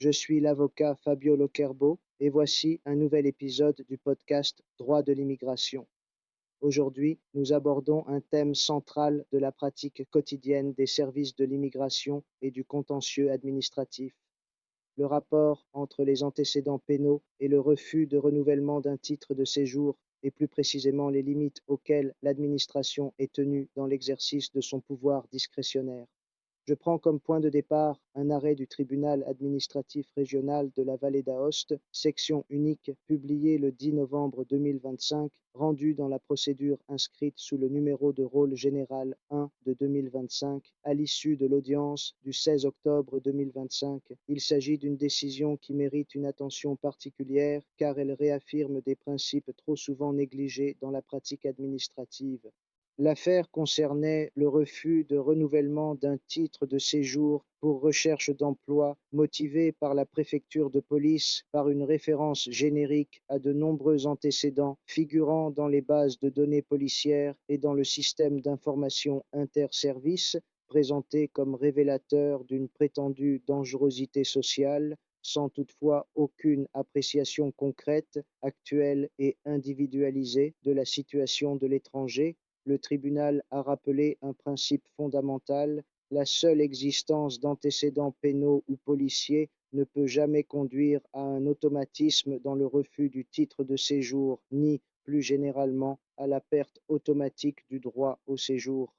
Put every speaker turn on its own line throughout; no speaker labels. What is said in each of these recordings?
Je suis l'avocat Fabio Locerbo et voici un nouvel épisode du podcast Droit de l'immigration. Aujourd'hui, nous abordons un thème central de la pratique quotidienne des services de l'immigration et du contentieux administratif: le rapport entre les antécédents pénaux et le refus de renouvellement d'un titre de séjour, et plus précisément les limites auxquelles l'administration est tenue dans l'exercice de son pouvoir discrétionnaire. Je prends comme point de départ un arrêt du tribunal administratif régional de la Vallée d'Aoste, section unique, publié le 10 novembre 2025, rendu dans la procédure inscrite sous le numéro de rôle général 1 de 2025, à l'issue de l'audience du 16 octobre 2025. Il s'agit d'une décision qui mérite une attention particulière car elle réaffirme des principes trop souvent négligés dans la pratique administrative. L'affaire concernait le refus de renouvellement d'un titre de séjour pour recherche d'emploi motivé par la préfecture de police par une référence générique à de nombreux antécédents figurant dans les bases de données policières et dans le système d'information interservices, présentés comme révélateurs d'une prétendue dangerosité sociale, sans toutefois aucune appréciation concrète, actuelle et individualisée de la situation de l'étranger. Le tribunal a rappelé un principe fondamental: la seule existence d'antécédents pénaux ou policiers ne peut jamais conduire à un automatisme dans le refus du titre de séjour, ni, plus généralement, à la perte automatique du droit au séjour.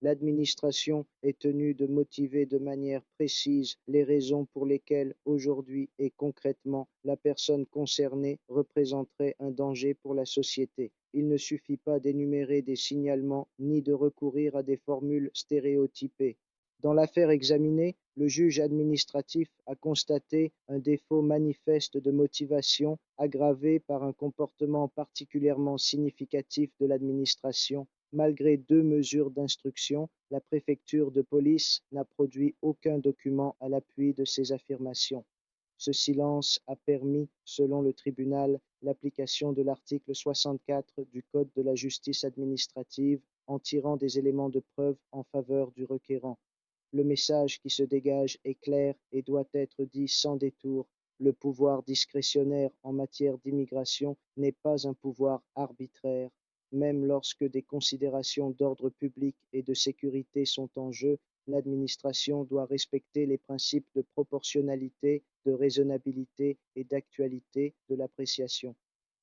L'administration est tenue de motiver de manière précise les raisons pour lesquelles, aujourd'hui et concrètement, la personne concernée représenterait un danger pour la société. Il ne suffit pas d'énumérer des signalements ni de recourir à des formules stéréotypées. Dans l'affaire examinée, le juge administratif a constaté un défaut manifeste de motivation aggravé par un comportement particulièrement significatif de l'administration. Malgré 2 mesures d'instruction, la préfecture de police n'a produit aucun document à l'appui de ces affirmations. Ce silence a permis, selon le tribunal, l'application de l'article 64 du Code de la justice administrative en tirant des éléments de preuve en faveur du requérant. Le message qui se dégage est clair et doit être dit sans détour: le pouvoir discrétionnaire en matière d'immigration n'est pas un pouvoir arbitraire. Même lorsque des considérations d'ordre public et de sécurité sont en jeu, l'administration doit respecter les principes de proportionnalité, de raisonnabilité et d'actualité de l'appréciation.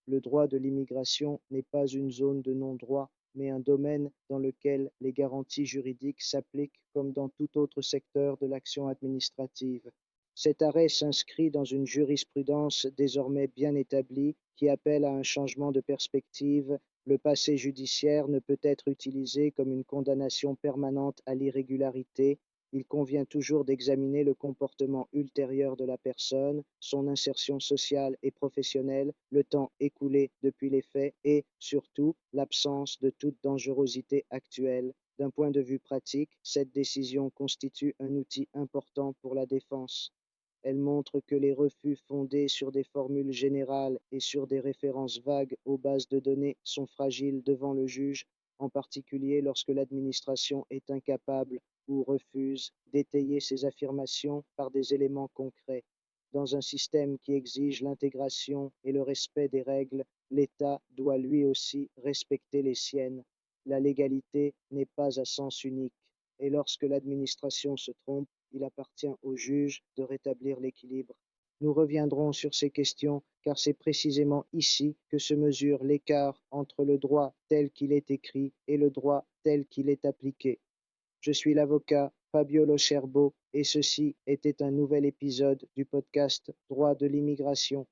Le droit de l'immigration n'est pas une zone de non-droit, mais un domaine dans lequel les garanties juridiques s'appliquent comme dans tout autre secteur de l'action administrative. Cet arrêt s'inscrit dans une jurisprudence désormais bien établie qui appelle à un changement de perspective. Le passé judiciaire ne peut être utilisé comme une condamnation permanente à l'irrégularité. Il convient toujours d'examiner le comportement ultérieur de la personne, son insertion sociale et professionnelle, le temps écoulé depuis les faits et, surtout, l'absence de toute dangerosité actuelle. D'un point de vue pratique, cette décision constitue un outil important pour la défense. Elle montre que les refus fondés sur des formules générales et sur des références vagues aux bases de données sont fragiles devant le juge, en particulier lorsque l'administration est incapable ou refuse d'étayer ses affirmations par des éléments concrets. Dans un système qui exige l'intégration et le respect des règles, l'État doit lui aussi respecter les siennes. La légalité n'est pas à sens unique, et lorsque l'administration se trompe, il appartient au juge de rétablir l'équilibre. Nous reviendrons sur ces questions car c'est précisément ici que se mesure l'écart entre le droit tel qu'il est écrit et le droit tel qu'il est appliqué. Je suis l'avocat Fabio Locerbo et ceci était un nouvel épisode du podcast Droit de l'immigration.